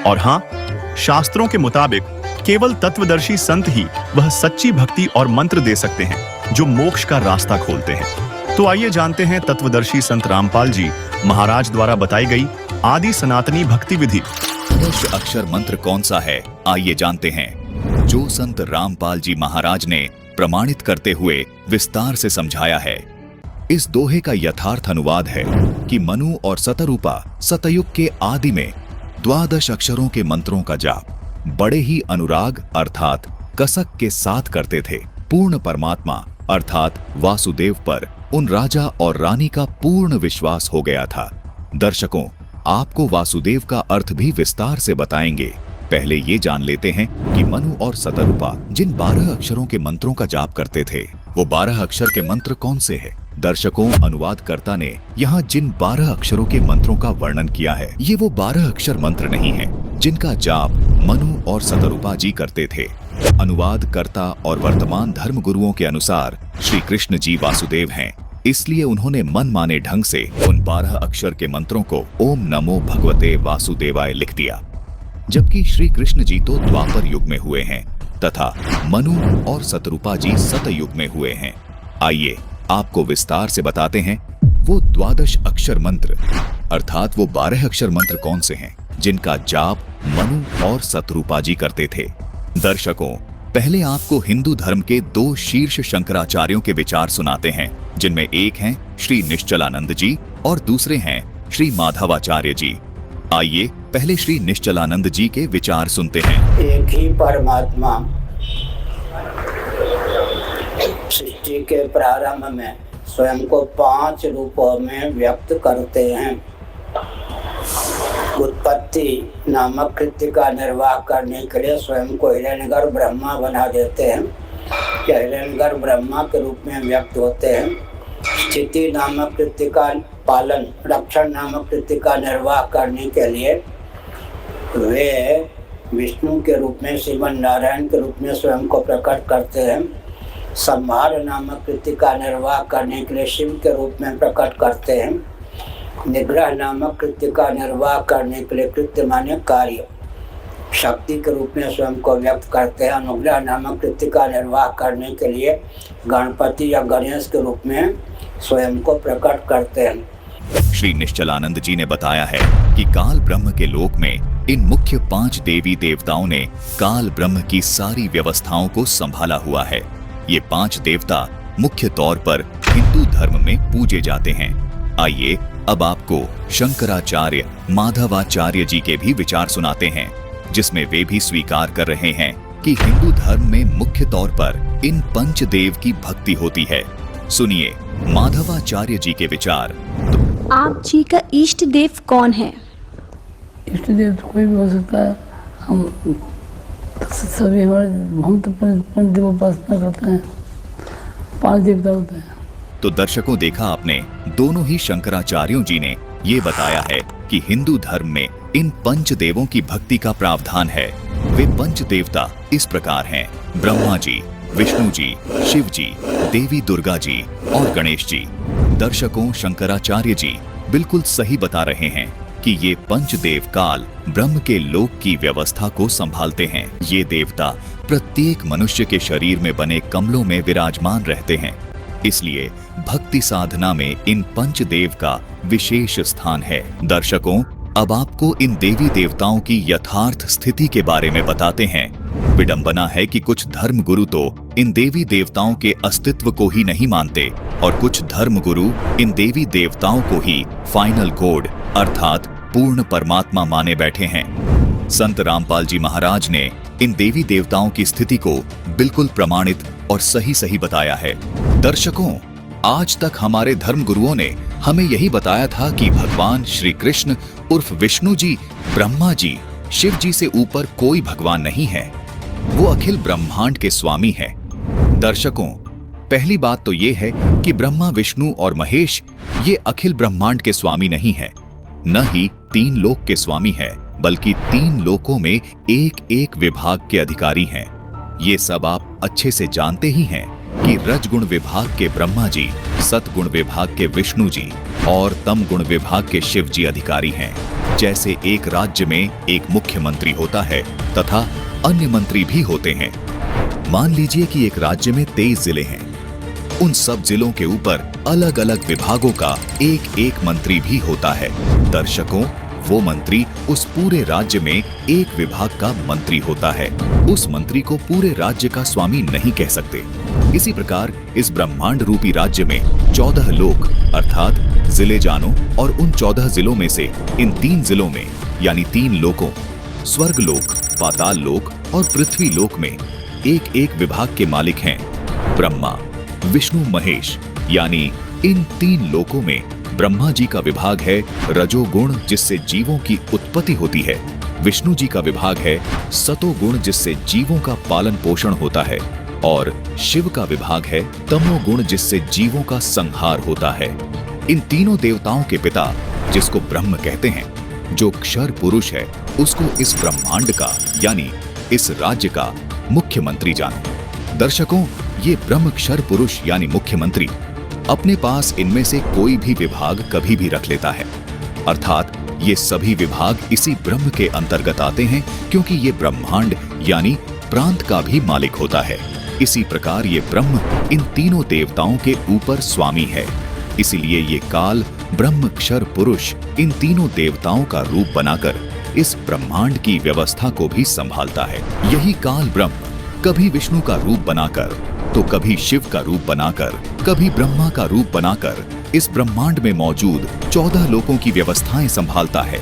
और हाँ, शास्त्रों के मुताबिक केवल तत्वदर्शी संत ही वह सच्ची भक्ति और मंत्र दे सकते हैं जो मोक्ष का रास्ता खोलते हैं। तो आइए जानते हैं तत्वदर्शी संत रामपाल जी महाराज द्वारा बताई गई आदि सनातनी भक्ति विधि। द्वादश अक्षर मंत्र कौन सा है, आइए जानते हैं, जो संत रामपाल जी महाराज ने प्रमाणित करते हुए विस्तार से समझाया है। इस दोहे का यथार्थ अनुवाद है कि मनु और सतरूपा सतयुग के आदि में द्वादश अक्षरों के मंत्रों का जाप बड़े ही अनुराग अर्थात कसक के साथ करते थे। पूर्ण परमात्मा अर्थात वासुदेव पर उन राजा और रानी का पूर्ण विश्वास हो गया था। दर्शकों, आपको वासुदेव का अर्थ भी विस्तार से बताएंगे। पहले ये जान लेते हैं कि मनु और सतरूपा जिन 12 अक्षरों के मंत्रों का जाप करते थे, वो 12 अक्षर के मंत्र कौन से हैं? दर्शकों, अनुवादकर्ता ने यहाँ जिन 12 अक्षरों के मंत्रों का वर्णन किया है, ये वो 12 अक्षर मंत्र नहीं हैं, जिनका जाप मनु और सतरूपा जी करते थे। अनुवादकर्ता और वर्तमान धर्म गुरुओं के अनुसार श्री कृष्ण जी वासुदेव हैं, इसलिए उन्होंने मनमाने ढंग से उन 12 अक्षर के मंत्रों को ओम नमो भगवते वासुदेवाय लिख दिया, जबकि श्री कृष्ण जी तो द्वापर युग में हुए हैं तथा मनु और सतरूपा जी सतयुग में हुए हैं। आइए आपको विस्तार से बताते हैं वो द्वादश अक्षर मंत्र अर्थात वो 12 अक्षर मंत्र कौन से हैं जिनका जाप मनु और सतरूपा जी करते थे। दर्शकों, पहले आपको हिंदू धर्म के 2 शीर्ष शंकराचार्यों के विचार सुनाते हैं, जिनमें एक हैं श्री निश्चलानंद जी और दूसरे हैं श्री माधवाचार्य जी। आइए पहले श्री निश्चलानंद जी के विचार सुनते हैं। एक ही परमात्मा सृष्टि के प्रारंभ में स्वयं को 5 रूपों में व्यक्त करते हैं। उत्पत्ति नामक कृत्य का निर्वाह करने के लिए स्वयं को हिरण्यगर्भ ब्रह्मा बना देते हैं, या हिरण्यगर्भ ब्रह्मा के रूप में व्यक्त होते हैं। स्थिति नामक कृत्य का पालन, रक्षण नामक कृत्य का निर्वाह करने के लिए वे विष्णु के रूप में, श्रीमन नारायण के रूप में स्वयं को प्रकट करते हैं। संहार नामक कृत्य का निर्वाह करने के लिए शिव के रूप में प्रकट करते हैं। निग्रह नामक कृत्य का निर्वाह करने के लिए, कृत्य माने कार्य, शक्ति के रूप में स्वयं को व्यक्त करते हैं। अनुग्रह नामक कृत्य का निर्वाह करने के लिए गणपति या गणेश के रूप में स्वयं को प्रकट करते हैं। श्री निश्चलानंद जी ने बताया है कि काल ब्रह्म के लोक में इन मुख्य 5 देवी देवताओं ने काल ब्रह्म की सारी व्यवस्थाओं को संभाला हुआ है। ये 5 देवता मुख्य तौर पर हिंदू धर्म में पूजे जाते हैं। आइए अब आपको शंकराचार्य माधवाचार्य जी के भी विचार सुनाते हैं, जिसमें वे भी स्वीकार कर रहे हैं कि हिंदू धर्म में मुख्य तौर पर इन पंचदेव की भक्ति होती है। सुनिए माधवाचार्य जी के विचार। आप जी का इष्ट देव कौन है? इष्ट देव तो कोई भी हो सकता है। हम सभी हम तो पंचदेव उपासना करते हैं, 5 देवता होते हैं। तो दर्शकों, देखा आपने, दोनों ही शंकराचार्यों जी ने ये बताया है कि हिंदू धर्म में इन पंचदेवों की भक्ति का प्रावधान है। वे पंच देवता इस प्रकार हैं: ब्रह्मा जी, विष्णु जी, शिव जी, देवी दुर्गा जी और गणेश जी। दर्शकों, शंकराचार्य जी बिल्कुल सही बता रहे हैं कि ये पंचदेव काल ब्रह्म के लोक की व्यवस्था को संभालते हैं। ये देवता प्रत्येक मनुष्य के शरीर में बने कमलों में विराजमान रहते हैं, इसलिए भक्ति साधना में इन पंचदेव का विशेष स्थान है। दर्शकों, अब आपको इन देवी देवताओं की यथार्थ स्थिति के बारे में बताते हैं। विडंबना है कि कुछ धर्म गुरु तो इन देवी देवताओं के अस्तित्व को ही नहीं मानते और कुछ धर्म गुरु इन देवी देवताओं को ही फाइनल गॉड अर्थात पूर्ण परमात्मा माने बैठे हैं। संत रामपाल जी महाराज ने इन देवी देवताओं की स्थिति को बिल्कुल प्रमाणित और सही बताया है। दर्शकों, आज तक हमारे धर्म गुरुओं ने हमें यही बताया था कि भगवान श्री कृष्ण उर्फ विष्णु जी, ब्रह्मा जी, शिव जी से ऊपर कोई भगवान नहीं है। वो अखिल ब्रह्मांड के स्वामी हैं। दर्शकों, पहली बात तो ये है कि ब्रह्मा, विष्णु और महेश ये अखिल ब्रह्मांड के स्वामी नहीं है, न ही 3 लोक के स्वामी है, बल्कि 3 लोकों में एक एक विभाग के अधिकारी हैं। ये सब आप अच्छे से जानते ही हैं। कि रजगुण विभाग के ब्रह्मा जी, सतगुण विभाग के विष्णु जी और तम गुण विभाग के शिव जी अधिकारी हैं। जैसे एक राज्य में एक मुख्यमंत्री होता है तथा अन्य मंत्री भी होते हैं। मान लीजिए कि एक राज्य में 23 जिले हैं। उन सब जिलों के ऊपर अलग अलग विभागों का एक एक मंत्री भी होता है। दर्शकों, वो मंत्री उस पूरे राज्य में एक विभाग का मंत्री होता है। उस मंत्री को पूरे राज्य का स्वामी नहीं कह सकते। इसी प्रकार इस ब्रह्मांड रूपी राज्य में 14 लोक अर्थात जिले जानो और उन 14 जिलों में से इन 3 जिलों में यानी 3 लोकों स्वर्ग लोक, पाताल लोक और पृथ्वी लोक में एक एक विभाग के मालिक हैं ब्रह्मा, विष्णु, महेश। यानी इन 3 लोकों में ब्रह्मा जी का विभाग है रजोगुण जिससे जीवों की उत्पत्ति होती है, विष्णु जी का विभाग है सतोगुण जिससे जीवों का पालन पोषण होता है और शिव का विभाग है तमोगुण जिससे जीवों का संहार होता है। इन तीनों देवताओं के पिता जिसको ब्रह्म कहते हैं, जो क्षर पुरुष है, उसको इस ब्रह्मांड का यानी इस राज्य का मुख्यमंत्री जानो। दर्शकों, ये ब्रह्म क्षर पुरुष यानी मुख्यमंत्री अपने पास इनमें से कोई भी विभाग कभी भी रख लेता है, अर्थात ये सभी विभाग इसी ब्रह्म के अंतर्गत आते हैं क्योंकि ये ब्रह्मांड यानी प्रांत का भी मालिक होता है। इसी प्रकार ये ब्रह्म इन तीनों देवताओं के ऊपर स्वामी है। इसीलिए ये काल ब्रह्म क्षर पुरुष इन तीनों देवताओं का रूप बनाकर इस ब्रह्मांड की व्यवस्था को भी संभालता है। यही काल ब्रह्म कभी विष्णु का रूप बनाकर तो कभी शिव का रूप बनाकर, कभी ब्रह्मा का रूप बनाकर इस ब्रह्मांड में मौजूद 14 लोकों की व्यवस्थाएं संभालता है।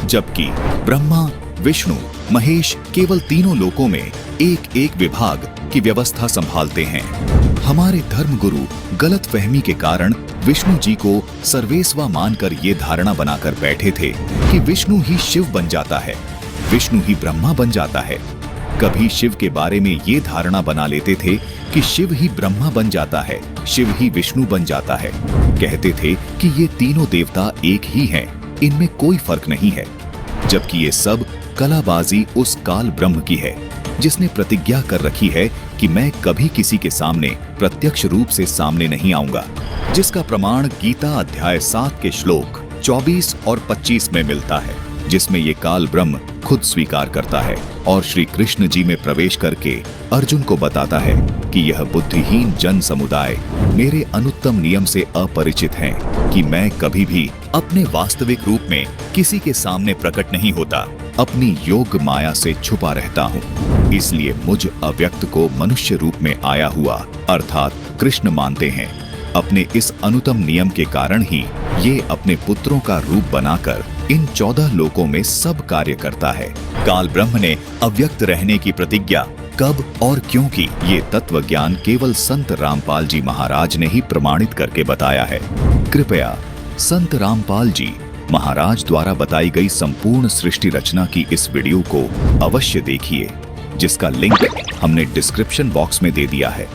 जबकि ब्रह्मा, विष्णु, महेश केवल तीनों लोकों में एक एक विभाग की व्यवस्था संभालते हैं। हमारे धर्म गुरु गलतफहमी के कारण विष्णु जी को सर्वेस्वा मानकर ये धारणा बनाकर बैठे थे कि विष्णु ही शिव बन जाता है, विष्णु ही ब्रह्मा बन जाता है। कभी शिव के बारे में ये धारणा बना लेते थे कि शिव ही ब्रह्मा बन जाता है, शिव ही विष्णु बन जाता है। कहते थे कि ये तीनों देवता एक ही हैं, इनमें कोई फर्क नहीं है। जबकि ये सब कलाबाजी उस काल ब्रह्म की है जिसने प्रतिज्ञा कर रखी है कि मैं कभी किसी के सामने प्रत्यक्ष रूप से सामने नहीं आऊंगा, जिसका प्रमाण गीता अध्याय 7 के श्लोक 24 और 25 में मिलता है, जिसमें ये काल ब्रह्म खुद स्वीकार करता है और श्री कृष्ण जी में प्रवेश करके अर्जुन को बताता है कि यह बुद्धिहीन जन समुदाय मेरे अनुत्तम नियम से अपरिचित हैं कि मैं कभी भी अपने वास्तविक रूप में किसी के सामने प्रकट नहीं होता, अपनी योग माया से छुपा रहता हूँ। इसलिए मुझ अव्यक्त को मनुष्य रूप में आया हुआ अर्थात कृष्ण मानते हैं। अपने इस अनुत्तम नियम के कारण ही ये अपने पुत्रों का रूप बनाकर इन 14 लोकों में सब कार्य करता है। काल ब्रह्म ने अव्यक्त रहने की प्रतिज्ञा कब और क्यों की, ये तत्व ज्ञान केवल संत रामपाल जी महाराज ने ही प्रमाणित करके बताया है। कृपया संत रामपाल जी महाराज द्वारा बताई गई संपूर्ण सृष्टि रचना की इस वीडियो को अवश्य देखिए, जिसका लिंक हमने डिस्क्रिप्शन बॉक्स में दे दिया है।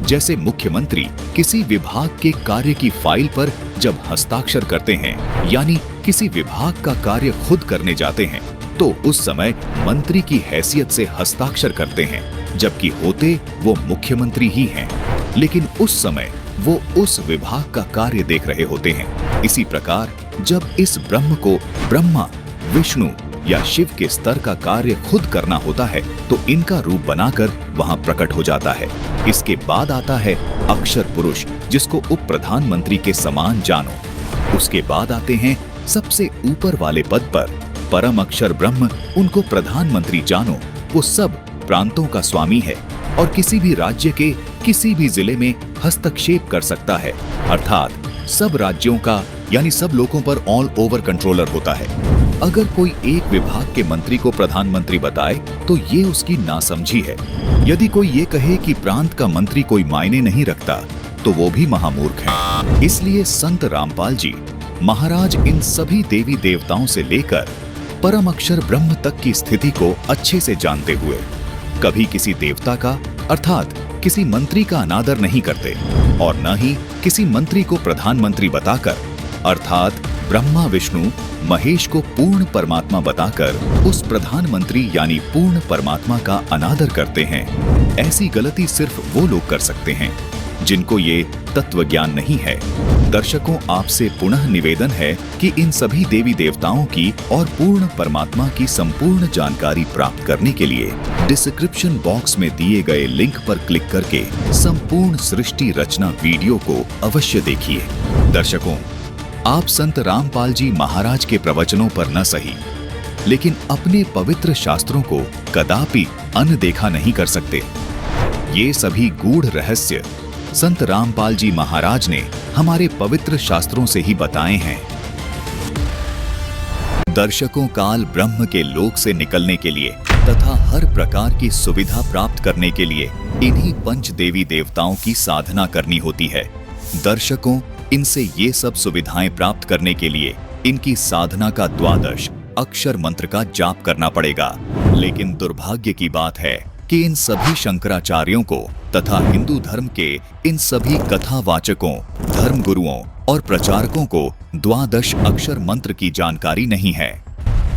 जैसे मुख्यमंत्री किसी विभाग के कार्य की फाइल पर जब हस्ताक्षर करते हैं, यानी किसी विभाग का कार्य खुद करने जाते हैं, तो उस समय मंत्री की हैसियत से हस्ताक्षर करते हैं, जबकि होते वो मुख्यमंत्री ही हैं। लेकिन उस समय वो उस विभाग का कार्य देख रहे होते हैं। इसी प्रकार जब इस ब्रह्म को ब्रह्मा, विष्णु या शिव के स्तर का कार्य खुद करना होता है, तो इनका रूप बनाकर वहां प्रकट हो जाता है। इसके बाद आता है अक्षर पुरुष, जिसको उप प्रधानमंत्री के समान जानो। उसके बाद आते हैं सबसे ऊपर वाले पद पर परम अक्षर ब्रह्म, उनको प्रधानमंत्री जानो। वो सब प्रांतों का स्वामी है और किसी भी राज्य के किसी भी जिले में हस्तक्षेप कर सकता है, अर्थात सब राज्यों का यानी सब लोगों पर ऑल ओवर कंट्रोलर होता है। अगर कोई एक विभाग के मंत्री को प्रधानमंत्री बताए तो ये उसकी नासमझी है। यदि कोई ये कहे कि प्रांत का मंत्री कोई मायने नहीं रखता, तो वो भी महामूर्ख है। इसलिए संत रामपाल जी महाराज इन सभी देवी देवताओं से लेकर परम अक्षर ब्रह्म तक की स्थिति को अच्छे से जानते हुए कभी किसी देवता का अर्थात किसी मंत्री का अनादर नहीं करते और न ही किसी मंत्री को प्रधानमंत्री बताकर अर्थात ब्रह्मा विष्णु महेश को पूर्ण परमात्मा बताकर उस प्रधानमंत्री यानी पूर्ण परमात्मा का अनादर करते हैं। ऐसी गलती सिर्फ वो लोग कर सकते हैं जिनको ये तत्व ज्ञान नहीं है। दर्शकों, आपसे पुनः निवेदन है कि इन सभी देवी देवताओं की और पूर्ण परमात्मा की संपूर्ण जानकारी प्राप्त करने के लिए डिस्क्रिप्शन बॉक्स में दिए गए लिंक पर क्लिक करके संपूर्ण सृष्टि रचना वीडियो को अवश्य देखिए। दर्शकों, आप संत रामपाल जी महाराज के प्रवचनों पर न सही, लेकिन अपने पवित्र शास्त्रों को कदापि अनदेखा नहीं कर सकते। ये सभी गूढ़ रहस्य संत रामपाल जी महाराज ने हमारे पवित्र शास्त्रों से ही बताए हैं। दर्शकों, काल ब्रह्म के लोक से निकलने के लिए तथा हर प्रकार की सुविधा प्राप्त करने के लिए इन्हीं पंच देवी देवताओं की साधना करनी होती है। दर्शकों, इनसे ये सब सुविधाएं प्राप्त करने के लिए इनकी साधना का 12 अक्षर मंत्र का जाप करना पड़ेगा। लेकिन दुर्भाग्य की बात है कि इन सभी शंकराचार्यों को तथा हिंदू धर्म के इन सभी कथावाचकों, धर्म गुरुओं और प्रचारकों को 12 अक्षर मंत्र की जानकारी नहीं है,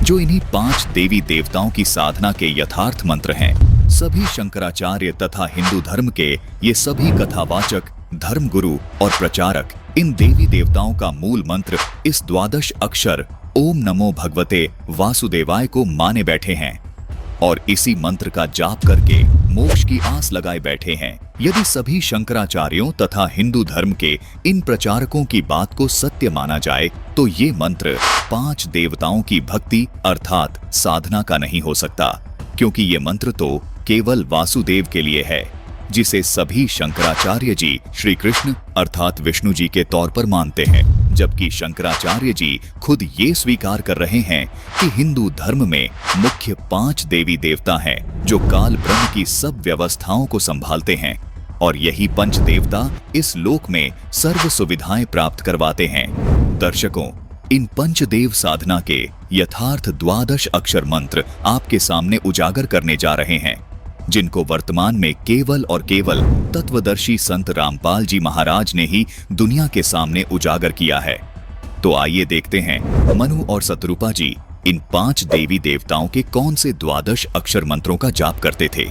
जो इन्हीं 5 देवी देवताओं की साधना के यथार्थ मंत्र हैं। सभी शंकराचार्य तथा हिंदू धर्म के ये सभी कथावाचक, धर्म गुरु और प्रचारक इन देवी देवताओं का मूल मंत्र इस 12 अक्षर ओम नमो भगवते वासुदेवाय को माने बैठे हैं और इसी मंत्र का जाप करके मोक्ष की आस लगाए बैठे हैं। यदि सभी शंकराचार्यों तथा हिंदू धर्म के इन प्रचारकों की बात को सत्य माना जाए तो ये मंत्र 5 देवताओं की भक्ति अर्थात साधना का नहीं हो सकता, क्योंकि ये मंत्र तो केवल वासुदेव के लिए है, जिसे सभी शंकराचार्य जी श्री कृष्ण अर्थात विष्णु जी के तौर पर मानते हैं। जबकि शंकराचार्य जी खुद ये स्वीकार कर रहे हैं कि हिंदू धर्म में मुख्य 5 देवी देवता हैं जो काल ब्रह्म की सब व्यवस्थाओं को संभालते हैं और यही पंच देवता इस लोक में सर्व सुविधाएं प्राप्त करवाते हैं। दर्शकों, इन पंचदेव साधना के यथार्थ 12 अक्षर मंत्र आपके सामने उजागर करने जा रहे हैं, जिनको वर्तमान में केवल और केवल तत्वदर्शी संत रामपाल जी महाराज ने ही दुनिया के सामने उजागर किया है। तो आइए देखते हैं मनु और शतरूपा जी इन 5 देवी देवताओं के कौन से 12 अक्षर मंत्रों का जाप करते थे।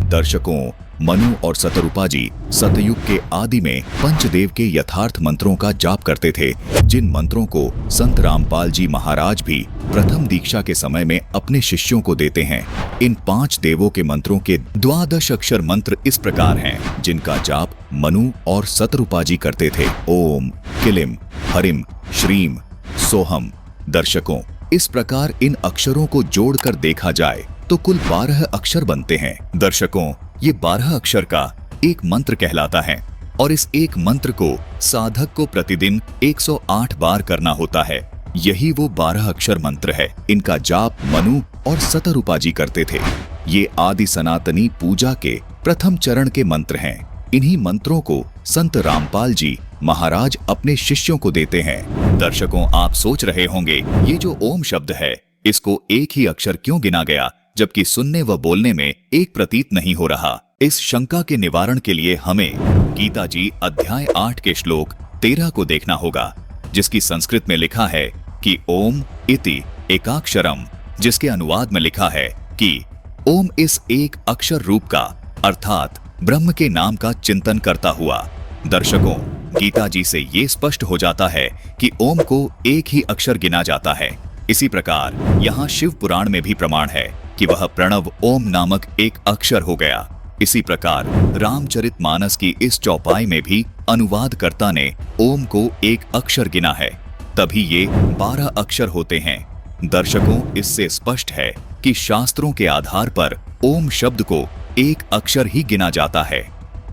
दर्शकों, मनु और शतरूपा जी सतयुग के आदि में पंचदेव के यथार्थ मंत्रों का जाप करते थे, जिन मंत्रों को संत रामपाल जी महाराज भी प्रथम दीक्षा के समय में अपने शिष्यों को देते हैं। इन 5 देवों के मंत्रों के 12 अक्षर मंत्र इस प्रकार हैं, जिनका जाप मनु और शतरूपा जी करते थे। ओम किलिम हरिम श्रीम सोहम। दर्शकों, इस प्रकार इन अक्षरों को जोड़कर देखा जाए तो कुल 12 अक्षर बनते हैं। दर्शकों, ये 12 अक्षर का एक मंत्र कहलाता है और इस एक मंत्र को साधक को प्रतिदिन 108 बार करना होता है। यही वो 12 अक्षर मंत्र है। इनका जाप मनु और शतरूपा जी करते थे। ये आदि सनातनी पूजा के प्रथम चरण के मंत्र हैं। इन्हीं मंत्रों को संत रामपाल जी महाराज अपने शिष्यों को देते हैं। दर्शकों, आप सोच रहे होंगे ये जो ओम शब्द है इसको एक ही अक्षर क्यों गिना गया, जबकि सुनने व बोलने में एक प्रतीत नहीं हो रहा। इस शंका के निवारण के लिए हमें गीता जी अध्याय 8 के श्लोक 13 को देखना होगा, जिसकी संस्कृत में लिखा है कि ओम इति एकाक्षरम, जिसके अनुवाद में लिखा है कि ओम इस एक अक्षर रूप का अर्थात ब्रह्म के नाम का चिंतन करता हुआ। दर्शकों, गीता जी से ये स्पष्ट हो जाता है कि ओम को एक ही अक्षर गिना जाता है। इसी प्रकार यहाँ शिव पुराण में भी प्रमाण है कि वह प्रणव ओम नामक एक अक्षर हो गया। इसी प्रकार रामचरितमानस की इस चौपाई में भी अनुवादकर्ता ने ओम को एक अक्षर गिना है, तभी ये 12 अक्षर होते हैं। दर्शकों, इससे स्पष्ट है कि शास्त्रों के आधार पर ओम शब्द को एक अक्षर ही गिना जाता है।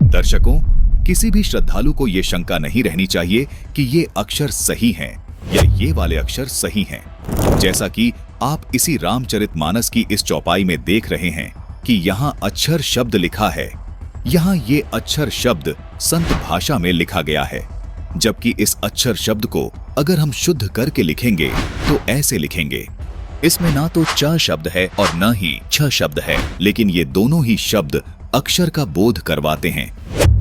दर्शकों, किसी भी श्रद्धालु को ये शंका नहीं रहनी चाहिए कि ये अक्षर सही हैं या ये वाले अक्षर सही हैं। जैसा कि आप इसी रामचरितमानस की इस चौपाई में देख रहे हैं कि यहाँ अक्षर शब्द लिखा है, यहाँ ये अक्षर शब्द संत भाषा में लिखा गया है, जबकि इस अक्षर शब्द को अगर हम शुद्ध करके लिखेंगे तो ऐसे लिखेंगे। इसमें ना तो च शब्द है और न ही छ शब्द है, लेकिन ये दोनों ही शब्द अक्षर का बोध करवाते हैं।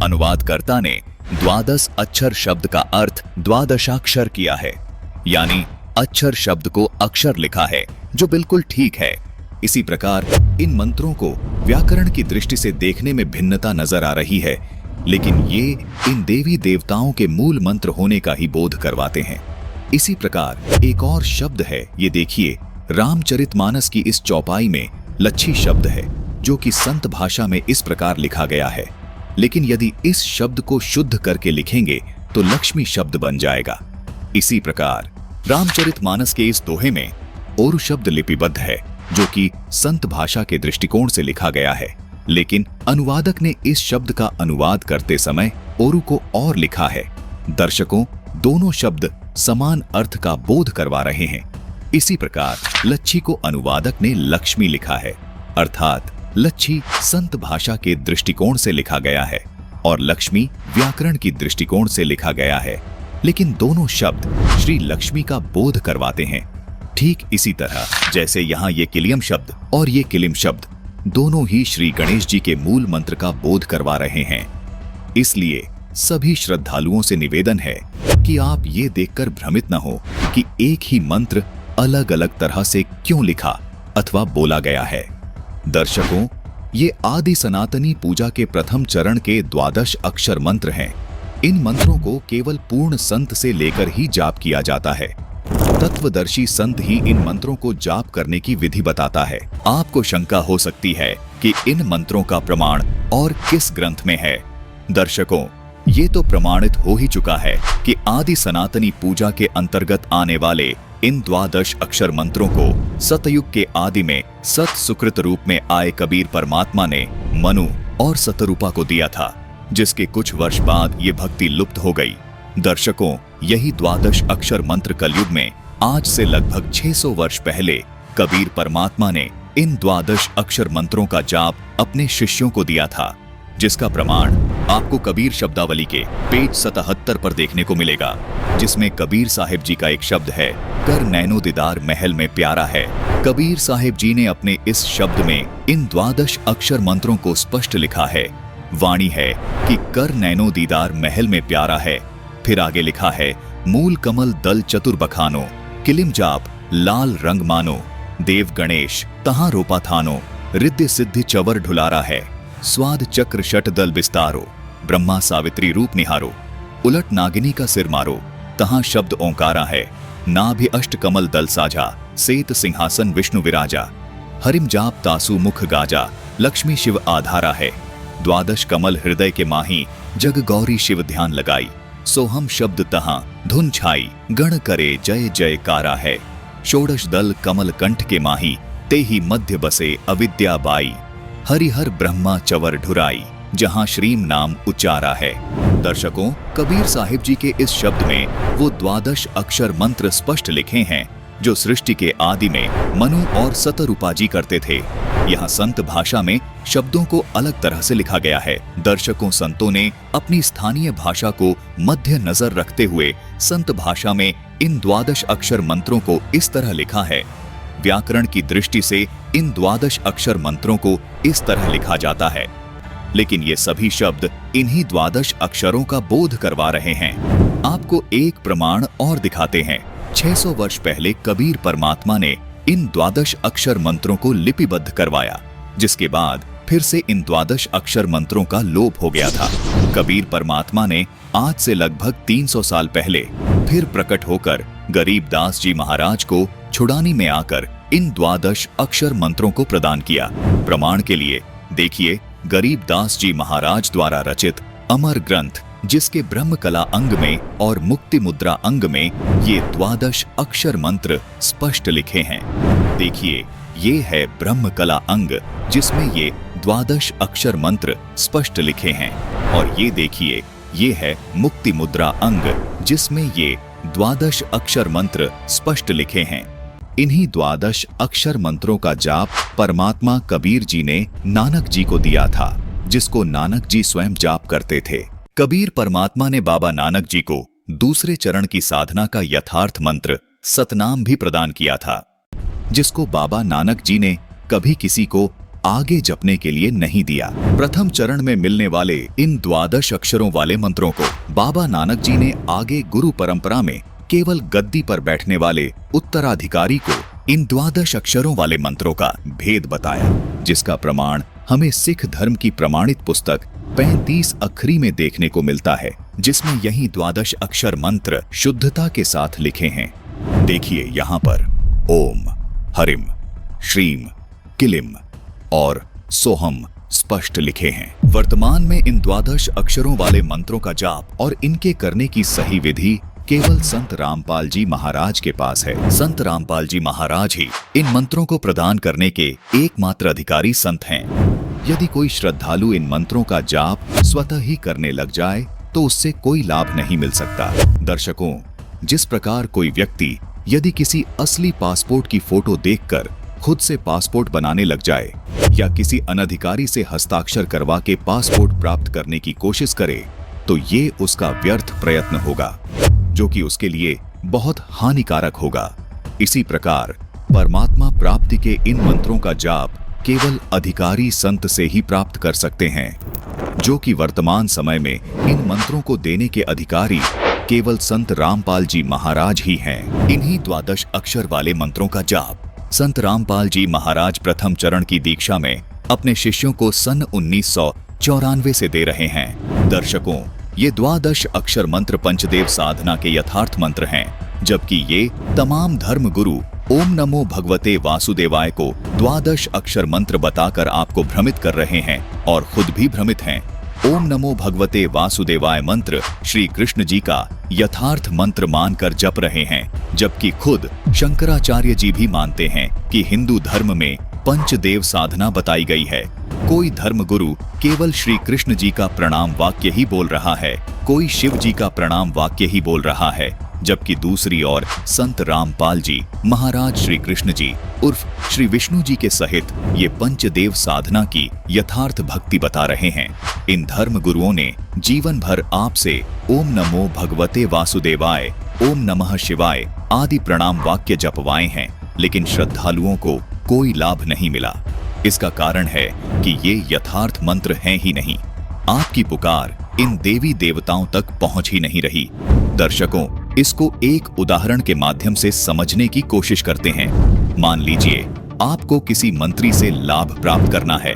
अनुवादकर्ता ने 12 अक्षर शब्द का अर्थ द्वादशाक्षर किया है, यानी अक्षर शब्द को अक्षर लिखा है, जो बिल्कुल ठीक है। इसी प्रकार इन मंत्रों को व्याकरण की दृष्टि से देखने में भिन्नता नजर आ रही है, लेकिन ये इन देवी देवताओं के मूल मंत्र होने का ही बोध करवाते हैं। इसी प्रकार एक और शब्द है, ये देखिए, रामचरितमानस की इस चौपाई में लच्छी शब्द है, जो कि संत भाषा में इस प्रकार लिखा गया है, लेकिन यदि इस शब्द को शुद्ध करके लिखेंगे तो लक्ष्मी शब्द बन जाएगा। इसी प्रकार रामचरितमानस के इस दोहे में ओरु शब्द लिपिबद्ध है, जो कि संत भाषा के दृष्टिकोण से लिखा गया है, लेकिन अनुवादक ने इस शब्द का अनुवाद करते समय ओरु को और लिखा है। दर्शकों, दोनों शब्द समान अर्थ का बोध करवा रहे हैं। इसी प्रकार लच्छी को अनुवादक ने लक्ष्मी लिखा है, अर्थात लच्छी संत भाषा के दृष्टिकोण से लिखा गया है और लक्ष्मी व्याकरण की दृष्टिकोण से लिखा गया है, लेकिन दोनों शब्द श्री लक्ष्मी का बोध करवाते हैं। ठीक इसी तरह जैसे यहाँ ये किलियम शब्द और ये किलिम शब्द दोनों ही श्री गणेश जी के मूल मंत्र का बोध करवा रहे हैं। इसलिए सभी श्रद्धालुओं से निवेदन है कि आप ये देखकर भ्रमित न हो कि एक ही मंत्र अलग अलग तरह से क्यों लिखा अथवा बोला गया है। दर्शकों, ये आदि सनातनी पूजा के प्रथम चरण के 12 अक्षर मंत्र हैं। इन मंत्रों को केवल पूर्ण संत से लेकर ही जाप किया जाता है। तत्वदर्शी संत ही इन मंत्रों को जाप करने की विधि बताता है। आपको शंका हो सकती है कि इन मंत्रों का प्रमाण और किस ग्रंथ में है। दर्शकों, ये तो प्रमाणित हो ही चुका है कि आदि सनातनी पूजा के अंतर्गत आने वाले इन 12 अक्षर मंत्रों को सतयुग के आदि में सत सुकृत रूप में आए कबीर परमात्मा ने मनु और सतरूपा को दिया था, जिसके कुछ वर्ष बाद ये भक्ति लुप्त हो गई। दर्शकों, यही 12 अक्षर मंत्र कलयुग में आज से लगभग 600 वर्ष पहले कबीर परमात्मा ने इन 12 अक्षर मंत्रों का जाप अपने शिष्यों को दिया था, जिसका प्रमाण आपको कबीर शब्दावली के पेज 77 पर देखने को मिलेगा, जिसमें कबीर साहिब जी का एक शब्द है, कर नैनो दीदार महल में प्यारा है। कबीर साहिब जी ने अपने इस शब्द में इन 12 अक्षर मंत्रों को स्पष्ट लिखा है। वाणी है कि कर नैनो दीदार महल में प्यारा है। फिर आगे लिखा है, मूल कमल दल चतुर बखानो, किलिम जाप लाल रंग मानो, देव गणेश तहां रोपा थानो, रिद्धि सिद्धि चवर ढुलारा है, स्वाद चक्र शट दल विस्तारो, ब्रह्मा सावित्री रूप निहारो, उलट नागिनी का सिर मारो, तहां शब्द ओंकारा है, नाभि अष्ट कमल दल साझा, सेत सिंहासन विष्णु विराजा, हरिम जाप तासु मुख गाजा, लक्ष्मी शिव आधारा है, 12 कमल हृदय के माही, जग गौरी शिव ध्यान लगाई, सोहम शब्द तहां धुन छाई, गण करे जय जयकारा है, षोडश दल कमल कंठ के माही, तेहि मध्य बसे अविद्या बाई, हरिहर ब्रह्मा चवर ढुराई, जहां श्रीम नाम उच्चारा है। दर्शकों, कबीर साहिब जी के इस शब्द में वो 12 अक्षर मंत्र स्पष्ट लिखे हैं जो सृष्टि के आदि में मनु और सतरूपा जी करते थे। यहाँ संत भाषा में शब्दों को अलग तरह से लिखा गया है। दर्शकों, संतों ने अपनी स्थानीय भाषा को मध्य नजर रखते हुए संत भाषा में इन 12 अक्षर मंत्रों को इस तरह लिखा है। व्याकरण की दृष्टि से इन 12 अक्षर मंत्रों को इस तरह लिखा जाता है, लेकिन ये सभी शब्द इन्हीं 12 अक्षरों का बोध करवा रहे हैं। आपको एक प्रमाण और दिखाते हैं। 600 वर्ष पहले कबीर परमात्मा ने इन 12 अक्षर मंत्रों को लिपिबद्ध करवाया, जिसके बाद फिर से इन 12 अक्षर मंत्रों का लोप हो गया था। कबीर परमात्मा ने आज से लगभग 300 साल पहले फिर प्रकट होकर गरीबदास जी महाराज को छुड़ानी में आकर इन 12 अक्षर मंत्रों को प्रदान किया। प्रमाण के लिए देखिए, गरीबदास जी महाराज द्वारा रचित अमर ग्रंथ, जिसके ब्रह्म कला अंग में और मुक्ति मुद्रा अंग में ये 12 अक्षर मंत्र स्पष्ट लिखे हैं। देखिए, ये है ब्रह्म कला अंग, जिसमें ये 12 अक्षर मंत्र स्पष्ट लिखे हैं, और ये देखिए, ये है मुक्ति मुद्रा अंग, जिसमें ये 12 अक्षर मंत्र स्पष्ट लिखे हैं। इन्हीं 12 अक्षर मंत्रों का जाप परमात्मा कबीर जी ने नानक जी को दिया था, जिसको नानक जी स्वयं जाप करते थे। कबीर परमात्मा ने बाबा नानक जी को दूसरे चरण की साधना का यथार्थ मंत्र सतनाम भी प्रदान किया था, जिसको बाबा नानक जी ने कभी किसी को आगे जपने के लिए नहीं दिया। प्रथम चरण में मिलने वाले इन 12 अक्षरों वाले मंत्रों को बाबा नानक जी ने आगे गुरु परंपरा में केवल गद्दी पर बैठने वाले उत्तराधिकारी को इन द्वादश अक्षरों वाले मंत्रों का भेद बताया, जिसका प्रमाण हमें सिख धर्म की प्रमाणित पुस्तक 35 अखरी में देखने को मिलता है, जिसमें यही द्वादश अक्षर मंत्र शुद्धता के साथ लिखे हैं। देखिए यहाँ पर ओम, हरिम, श्रीम, किलिम और सोहम स्पष्ट लिखे हैं। वर्तमान में इन द्वादश अक्षरों वाले मंत्रों का जाप और इनके करने की सही विधि केवल संत रामपाल जी महाराज के पास है। संत रामपाल जी महाराज ही इन मंत्रों को प्रदान करने के एकमात्र अधिकारी संत हैं। यदि कोई श्रद्धालु इन मंत्रों का जाप स्वतः ही करने लग जाए तो उससे कोई लाभ नहीं मिल सकता। दर्शकों, जिस प्रकार कोई व्यक्ति यदि किसी असली पासपोर्ट की फोटो देखकर खुद से पासपोर्ट बनाने लग जाए या किसी अनधिकारी से हस्ताक्षर करवा के पासपोर्ट प्राप्त करने की कोशिश करे, तो ये उसका व्यर्थ प्रयत्न होगा, जो कि उसके लिए बहुत हानिकारक होगा। इसी प्रकार परमात्मा प्राप्ति के इन मंत्रों का जाप केवल अधिकारी संत से ही प्राप्त कर सकते हैं, जो कि वर्तमान समय में इन मंत्रों को देने के अधिकारी केवल संत रामपाल जी महाराज ही हैं। इन्हीं द्वादश अक्षर वाले मंत्रों का जाप संत रामपाल जी महाराज प्रथम चरण की दीक्षा में अपने शिष्यों को सन 1994 से दे रहे हैं। दर्शकों, ये द्वादश अक्षर मंत्र पंचदेव साधना के यथार्थ मंत्र हैं, जबकि ये तमाम धर्म गुरु ओम नमो भगवते वासुदेवाय को द्वादश अक्षर मंत्र बताकर आपको भ्रमित कर रहे हैं और खुद भी भ्रमित हैं। ओम नमो भगवते वासुदेवाय मंत्र श्री कृष्ण जी का यथार्थ मंत्र मानकर जप रहे हैं, जबकि खुद शंकराचार्य जी भी मानते हैं कि हिंदू धर्म में पंचदेव साधना बताई गई है। कोई धर्म गुरु केवल श्री कृष्ण जी का प्रणाम वाक्य ही बोल रहा है, कोई शिव जी का प्रणाम वाक्य ही बोल रहा है, जबकि दूसरी ओर संत रामपाल जी महाराज श्री कृष्ण जी उर्फ श्री विष्णु जी के सहित ये पंचदेव साधना की यथार्थ भक्ति बता रहे हैं। इन धर्म गुरुओं ने जीवन भर आपसे ओम नमो भगवते वासुदेवाय, ओम नमः शिवाय आदि प्रणाम वाक्य जपवाए हैं, लेकिन श्रद्धालुओं को कोई लाभ नहीं मिला। इसका कारण है कि ये यथार्थ मंत्र हैं ही नहीं। आपकी पुकार इन देवी देवताओं तक पहुंच ही नहीं रही। दर्शकों, इसको एक उदाहरण के माध्यम से समझने की कोशिश करते हैं। मान लीजिए आपको किसी मंत्री से लाभ प्राप्त करना है।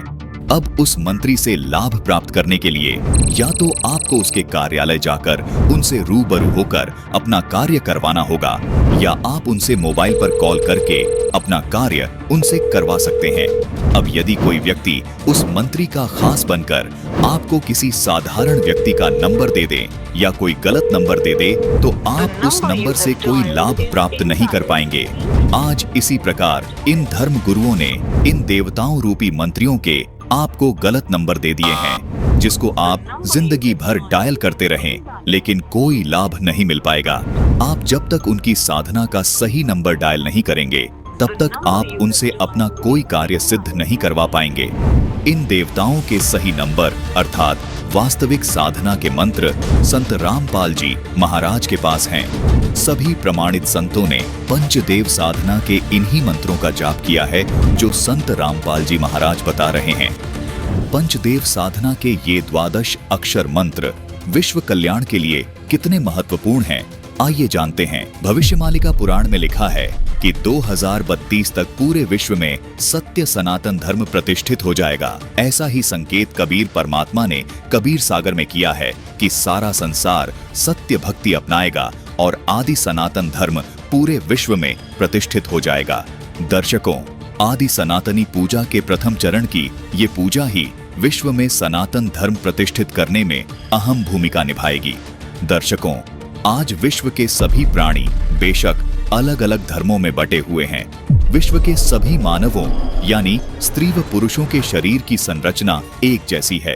अब उस मंत्री से लाभ प्राप्त करने के लिए या तो आपको उसके कार्यालय जाकर उनसे रूबरू होकर अपना कार्य करवाना होगा, या आप उनसे मोबाइल पर कॉल करके अपना कार्य उनसे करवा सकते हैं। अब यदि कोई व्यक्ति उस मंत्री का खास बनकर आपको किसी साधारण व्यक्ति का नंबर दे दे या कोई गलत नंबर दे दे, तो आप उस नंबर से कोई लाभ प्राप्त नहीं कर पाएंगे। आज इसी प्रकार इन धर्म गुरुओं ने इन देवताओं रूपी मंत्रियों के आपको गलत नंबर दे दिए हैं, जिसको आप जिंदगी भर डायल करते रहें, लेकिन कोई लाभ नहीं मिल पाएगा। आप जब तक उनकी साधना का सही नंबर डायल नहीं करेंगे, तब तक आप उनसे अपना कोई कार्य सिद्ध नहीं करवा पाएंगे। इन देवताओं के सही नंबर अर्थात वास्तविक साधना के मंत्र संत रामपाल जी महाराज के पास हैं। सभी प्रमाणित संतों ने पंचदेव साधना के इन्हीं मंत्रों का जाप किया है, जो संत रामपाल जी महाराज बता रहे हैं। पंचदेव साधना के ये द्वादश अक्षर मंत्र विश्व कल्याण के लिए कितने महत्वपूर्ण हैं, आइए जानते हैं। भविष्यमालिका पुराण में लिखा है कि 2032 तक पूरे विश्व में सत्य सनातन धर्म प्रतिष्ठित हो जाएगा। ऐसा ही संकेत कबीर परमात्मा ने कबीर सागर में किया है कि सारा संसार सत्य भक्ति अपनाएगा और आदि सनातन धर्म पूरे विश्व में प्रतिष्ठित हो जाएगा। दर्शकों, आदि सनातनी पूजा के प्रथम चरण की ये पूजा ही विश्व में सनातन धर्म प्रतिष्ठित करने में अहम भूमिका निभाएगी। दर्शकों, आज विश्व के सभी प्राणी बेशक अलग अलग धर्मों में बटे हुए हैं। विश्व के सभी मानवों यानी स्त्री व पुरुषों के शरीर की संरचना एक जैसी है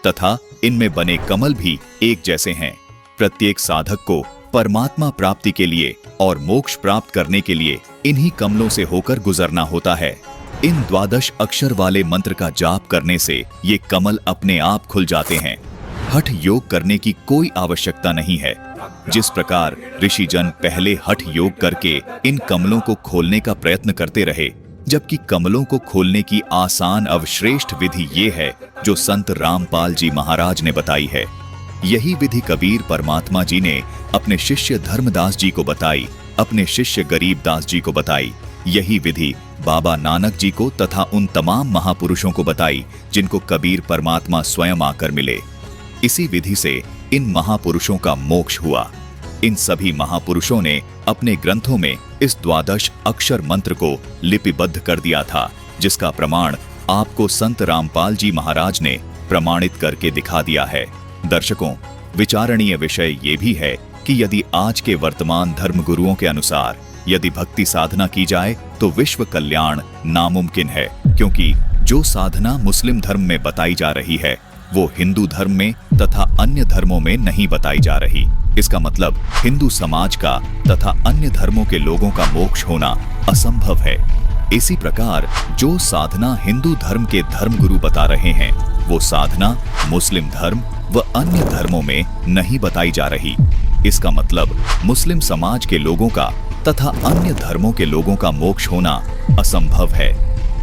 तथा इनमें बने कमल भी एक जैसे हैं। प्रत्येक साधक को परमात्मा प्राप्ति के लिए और मोक्ष प्राप्त करने के लिए इन्हीं कमलों से होकर गुजरना होता है। इन द्वादश अक्षर वाले मंत्र का जाप करने से ये कमल अपने आप खुल जाते हैं। हठ योग करने की कोई आवश्यकता नहीं है। जिस प्रकार ऋषिजन पहले हठ योग करके इन कमलों को खोलने का प्रयत्न करते रहे, जबकि कमलों को खोलने की आसान अवश्रेष्ठ विधि ये है जो संत रामपाल जी महाराज ने बताई है। यही विधि कबीर परमात्मा जी ने अपने शिष्य धर्मदास जी को बताई, अपने शिष्य गरीबदास जी को बताई। यही विधि बाबा नानक जी को तथा उन तमाम महापुरुषों को बताई जिनको कबीर परमात्मा स्वयं आकर मिले। इसी विधि से इन महापुरुषों का मोक्ष हुआ। इन सभी महापुरुषों ने अपने ग्रंथों में इस द्वादश अक्षर मंत्र को लिपिबद्ध कर दिया था, जिसका प्रमाण आपको संत रामपाल जी महाराज ने प्रमाणित करके दिखा दिया है। दर्शकों, विचारणीय विषय ये भी है कि यदि आज के वर्तमान धर्म गुरुओं के अनुसार यदि भक्ति साधना की जाए तो विश्व कल्याण नामुमकिन है, क्योंकि जो साधना मुस्लिम धर्म में बताई जा रही है वो हिंदू धर्म में तथा अन्य धर्मों में नहीं बताई जा रही। इसका मतलब हिंदू समाज का तथा अन्य धर्मों के लोगों का मोक्ष होना असंभव है। इसी प्रकार जो साधना हिंदू धर्म के धर्मगुरु बता रहे हैं वो साधना मुस्लिम धर्म व अन्य धर्मों में नहीं बताई जा रही। इसका मतलब मुस्लिम समाज के लोगों का तथा अन्य धर्मों के लोगों का मोक्ष होना असंभव है।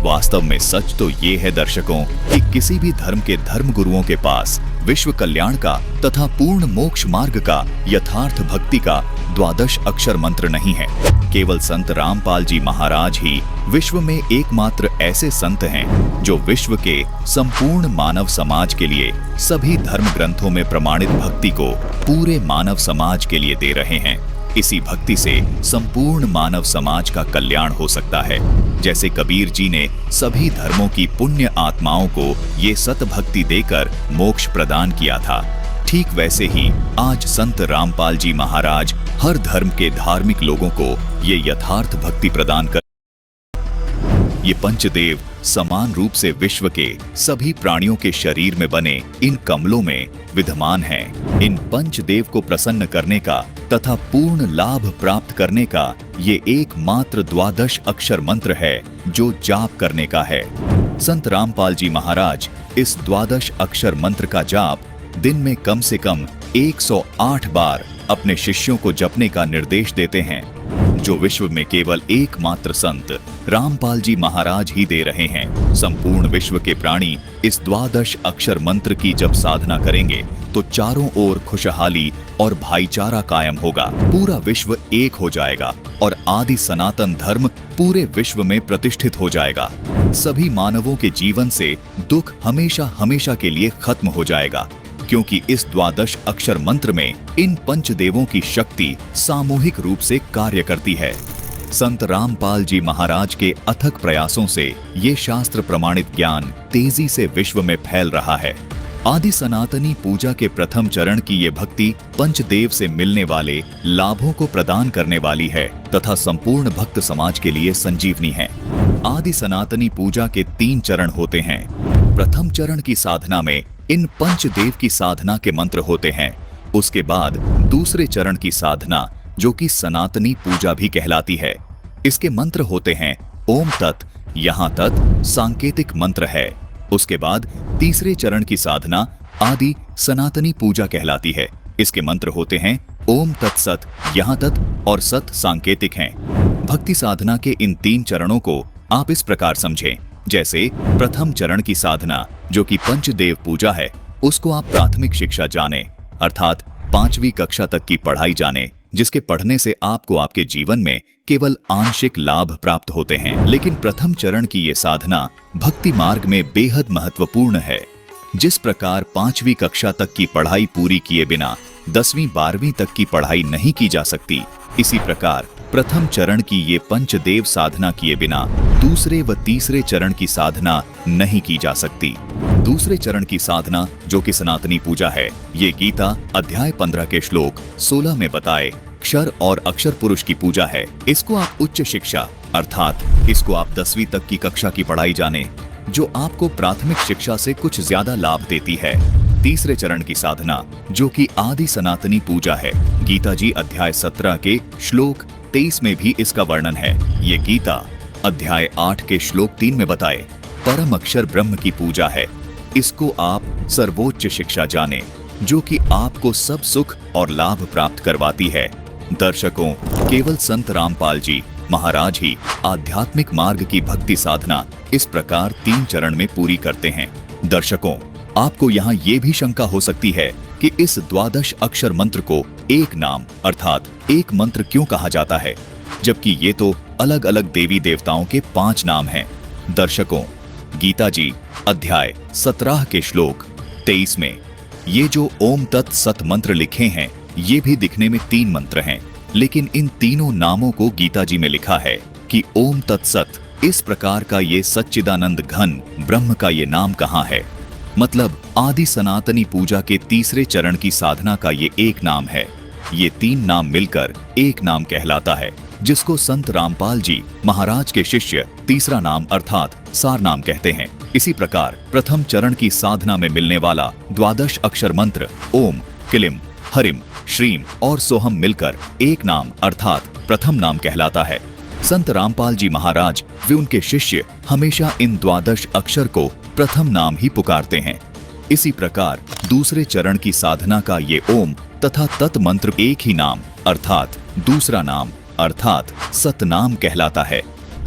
वास्तव में सच तो ये है दर्शकों कि किसी भी धर्म के धर्मगुरुओं के पास विश्व कल्याण का तथा पूर्ण मोक्ष मार्ग का यथार्थ भक्ति का द्वादश अक्षर मंत्र नहीं है। केवल संत रामपाल जी महाराज ही विश्व में एकमात्र ऐसे संत हैं जो विश्व के संपूर्ण मानव समाज के लिए सभी धर्म ग्रंथों में प्रमाणित भक्ति को पूरे मानव समाज के लिए दे रहे हैं। इसी भक्ति से संपूर्ण मानव समाज का कल्याण हो सकता है। जैसे कबीर जी ने सभी धर्मों की पुण्य आत्माओं को ये सत भक्ति देकर मोक्ष प्रदान किया था, ठीक वैसे ही आज संत रामपाल जी महाराज हर धर्म के धार्मिक लोगों को ये यथार्थ भक्ति प्रदान कर। ये पंचदेव समान रूप से विश्व के सभी प्राणियों के शरीर में बने इन कमलों में विद्यमान हैं। इन पंचदेव को प्रसन्न करने का तथा पूर्ण लाभ प्राप्त करने का ये एकमात्र द्वादश अक्षर मंत्र है जो जाप करने का है। संत रामपाल जी महाराज इस द्वादश अक्षर मंत्र का जाप दिन में कम से कम 108 बार अपने शिष्यों को जपने का निर्देश देते हैं, जो विश्व में केवल एकमात्र संत रामपाल जी महाराज ही दे रहे हैं। संपूर्ण विश्व के प्राणी इस द्वादश अक्षर मंत्र की जब साधना करेंगे तो चारों ओर खुशहाली और भाईचारा कायम होगा। पूरा विश्व एक हो जाएगा और आदि सनातन धर्म पूरे विश्व में प्रतिष्ठित हो जाएगा। सभी मानवों के जीवन से दुख हमेशा हमेशा के लिए खत्म हो जाएगा, क्योंकि इस द्वादश अक्षर मंत्र में इन पंचदेवों की शक्ति सामूहिक रूप से कार्य करती है। संत रामपाल जी महाराज के अथक प्रयासों से ये शास्त्र प्रमाणित ज्ञान तेजी से विश्व में फैल रहा है। आदि सनातनी पूजा के प्रथम चरण की ये भक्ति पंचदेव से मिलने वाले लाभों को प्रदान करने वाली है तथा संपूर्ण भक्त समाज के लिए संजीवनी है। आदि सनातनी पूजा के 3 चरण होते हैं। प्रथम चरण की साधना में इन पंचदेव की साधना के मंत्र होते हैं। उसके बाद दूसरे चरण की साधना, जो कि सनातनी पूजा भी कहलाती है, इसके मंत्र होते हैं ओम तत्, यहाँ तत् सांकेतिक मंत्र है। उसके बाद तीसरे चरण की साधना आदि सनातनी पूजा कहलाती है। इसके मंत्र होते हैं ओम तत्सत, यहाँ तत् और सत सांकेतिक हैं। भक्ति साधना के इन 3 चरणों को आप इस प्रकार समझें, जैसे प्रथम चरण की साधना जो कि पंचदेव पूजा है, उसको आप प्राथमिक शिक्षा जाने, अर्थात 5वीं कक्षा तक की पढ़ाई जाने, जिसके पढ़ने से आपको आपके जीवन में केवल आंशिक लाभ प्राप्त होते हैं। लेकिन प्रथम चरण की ये साधना भक्ति मार्ग में बेहद महत्वपूर्ण है। जिस प्रकार 5वीं कक्षा तक की पढ़ाई पूरी किए बिना 10वीं 12वीं तक की पढ़ाई नहीं की जा सकती, इसी प्रकार प्रथम चरण की ये पंचदेव साधना किए बिना दूसरे व तीसरे चरण की साधना नहीं की जा सकती। दूसरे चरण की साधना जो कि सनातनी पूजा है, ये गीता अध्याय 15 के श्लोक 16 में बताए क्षर और अक्षर पुरुष की पूजा है। इसको आप उच्च शिक्षा, अर्थात इसको आप 10वीं तक की कक्षा की पढ़ाई जाने, जो आपको प्राथमिक शिक्षा से कुछ ज्यादा लाभ देती है। तीसरे चरण की साधना जो कि आदि सनातनी पूजा है, गीता जी अध्याय 17 के श्लोक 23 में भी इसका वर्णन है। ये गीता अध्याय 8 के श्लोक 3 में बताए परम अक्षर ब्रह्म की पूजा है। इसको आप सर्वोच्च शिक्षा जाने, जो कि आपको सब सुख और लाभ प्राप्त करवाती है। दर्शकों, केवल संत रामपाल जी महाराज ही आध्यात्मिक मार्ग की भक्ति साधना इस प्रकार 3 चरण में पूरी करते हैं। दर्शकों, आपको यहाँ ये भी शंका हो सकती है कि इस द्वादश अक्षर मंत्र को एक नाम अर्थात एक मंत्र क्यों कहा जाता है, जबकि ये तो अलग अलग देवी देवताओं के 5 नाम हैं। दर्शकों, गीता जी अध्याय 17 के श्लोक 23 में ये जो ओम तत् सत मंत्र लिखे हैं, ये भी दिखने में 3 मंत्र हैं, लेकिन इन तीनों नामों को गीता जी में लिखा है कि ओम तत्सत। इस प्रकार का ये सच्चिदानंद घन ब्रह्म का ये नाम कहाँ है? मतलब आदि सनातनी पूजा के तीसरे चरण की साधना का ये एक नाम है। ये 3 नाम मिलकर एक नाम कहलाता है, जिसको संत रामपाल जी महाराज के शिष्य तीसरा नाम अर्थात सार नाम कहते हैं। इसी प्रकार प्रथम चरण की साधना में मिलने वाला द्वादश अक्षर मंत्र ओम, किलिम, हरिम, श्रीम और सोहम मिलकर एक नाम अर्थात प्रथम नाम कहलाता है। संत रामपाल जी महाराज वे उनके शिष्य हमेशा इन द्वादश अक्षर को प्रथम नाम ही पुकारते हैं। इसी प्रकार दूसरे चरण की साधना का ये ओम तथा तत् मंत्र एक ही नाम अर्थात दूसरा नाम अर्थात सतनाम कहलाता है।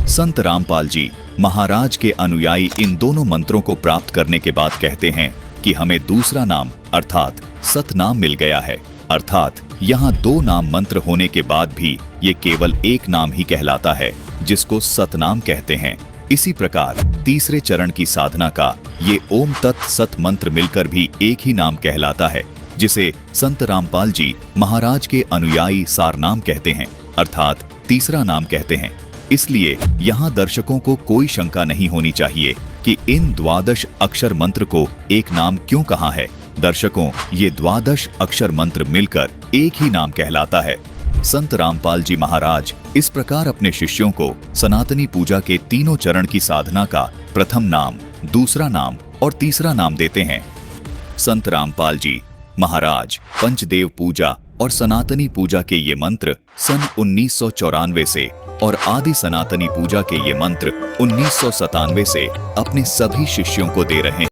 संत रामपाल जी महाराज के अनुयायी इन दोनों मंत्रों को प्राप्त करने के बाद कहते हैं कि हमें दूसरा नाम अर्थात सतनाम मिल गया है, अर्थात यहाँ 2 नाम मंत्र होने के बाद भी ये केवल एक नाम ही कहलाता है, जिसको सतनाम कहते हैं। इसी प्रकार तीसरे चरण की साधना का ये ओम तत् सत मंत्र मिलकर भी एक ही नाम कहलाता है, जिसे संत रामपाल जी महाराज के अनुयायी सार नाम कहते हैं, अर्थात तीसरा नाम कहते हैं। इसलिए यहाँ दर्शकों को कोई शंका नहीं होनी चाहिए कि इन द्वादश अक्षर मंत्र को एक नाम क्यों कहा है। दर्शकों, ये द्वादश अक्षर मंत्र मिलकर एक ही नाम कहलाता है। संत रामपाल जी महाराज इस प्रकार अपने शिष्यों को सनातनी पूजा के तीनों चरण की साधना का प्रथम नाम, दूसरा नाम और तीसरा नाम देते हैं। संत रामपाल जी महाराज पंचदेव पूजा और सनातनी पूजा के ये मंत्र सन 1994 से और आदि सनातनी पूजा के ये मंत्र 1997 से अपने सभी शिष्यों को दे रहे हैं।